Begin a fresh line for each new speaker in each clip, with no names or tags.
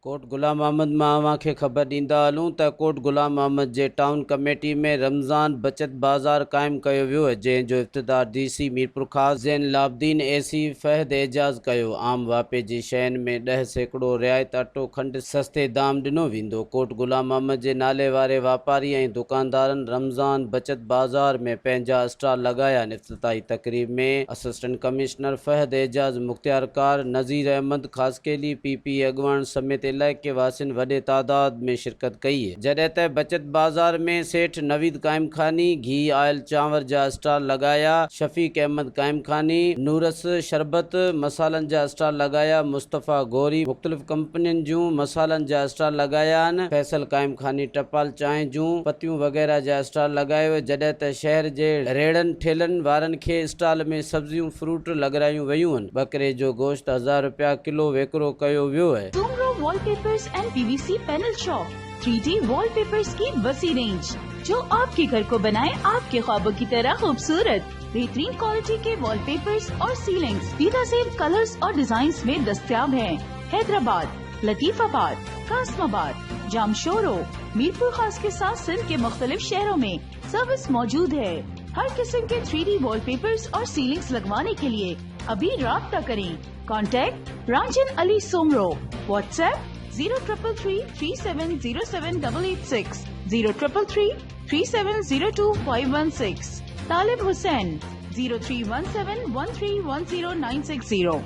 कोट गुलाम अहमद मां अव्हांखे ख़बर ॾींदा हलूं त कोट गुलाम अहमद जे टाउन कमेटी में रमज़ान बचत बाज़ार क़ाइमु कयो वियो, जंहिं जो इफ़्तिताह DC मीरपुर ख़ास ज़ैन लाबदीन AC फ़हद एजाज़ कयो। आम वापे जी शयुनि में 10% रियायत अटो खंडु सस्ते दाम ॾिनो वेंदो। कोट गुलाम अहमद जे नाले वारे वापारी ऐं दुकानदारनि रमज़ान बचत बाज़ार में पंहिंजा स्टॉल लॻाया आहिनि। इफ़्तिताही तक़रीब में असिस्टेंट कमिश्नर फ़हद एजाज़, मुख़्तियारकार नज़ीर अहमद ख़ासकेली PP अॻवान समेत इलाइक़े वासियुनि वॾे तादाद में शिरकत कई है। जॾहिं त बचत बाज़ार में सेठ नवीद क़ाइमखानी घी आयल चांवर जा स्टॉल लॻाया, शफ़ीक अहमद क़ाइमखानी नूरस शरबत मसालनि जा स्टॉल लॻाया, मुस्तफ़ा गौरी मुख़्तलिफ़ कंपनियुनि जूं मसालनि जा स्टॉल लॻाया आहिनि, फैसल क़ाइमखानी टपाल चांहि जूं पतियूं वग़ैरह जा स्टॉल लॻायो। जॾहिं त शहर जे रेड़नि ठेलनि वारनि खे स्टॉल में सब्जियूं फ्रूट लॻारायूं वयूं आहिनि। बकरे जो गोश्त 1000 रुपया किलो विकिरो कयो वियो है।
Wallpapers and PVC panel shop 3D wallpapers की वसी रेंज जो आपके घर को बनाए आपके ख्वाबों की तरह खूबसूरत। बेहतरीन क्वालिटी के वॉलपेपर्स और सीलिंग्स बेहतरीन कलर्स और डिजाइन्स में दस्तयाब हैं। हैदराबाद, लतीफाबाद, कासमाबाद, जामशोरो, मीरपुर खास के साथ सिंध के मुख्तलिफ शहरों में सर्विस मौजूद है। हर किस्म के 3D वॉलपेपर्स और सीलिंग्स लगवाने के लिए अभी राब्ता करें। कॉन्टैक्ट रांझन अली सोमरो, व्हाट्सएप 0333370786, 03333702 तालिब हुसैन 0317131090।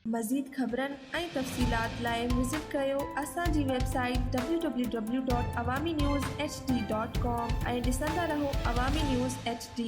मज़ीद ख़बरनि ऐं तफ़सीलात लाइ विज़िट कयो असांजी वेबसाइट www.awamiNewsHD.com ऐं ॾिसंदा रहो अवामी न्यूज़ HD।